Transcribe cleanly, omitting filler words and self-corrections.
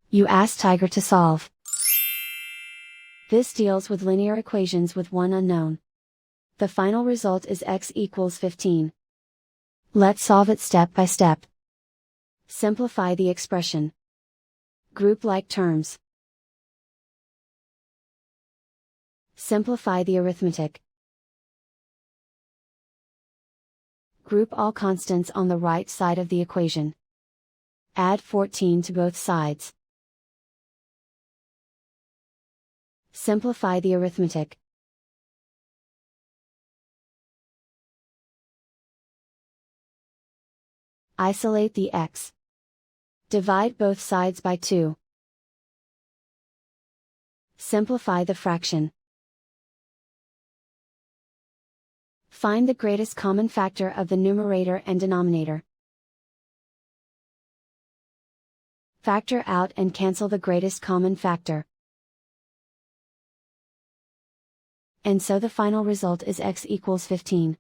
You ask Tiger to solve. This deals with linear equations with one unknown. The final result is x equals 15. Let's solve it step by step. Simplify the expression. Group like terms. Simplify the arithmetic. Group all constants on the right side of the equation. Add 14 to both sides. Simplify the arithmetic. Isolate the x. Divide both sides by 2. Simplify the fraction. Find the greatest common factor of the numerator and denominator. Factor out and cancel the greatest common factor. And so the final result is x equals 15.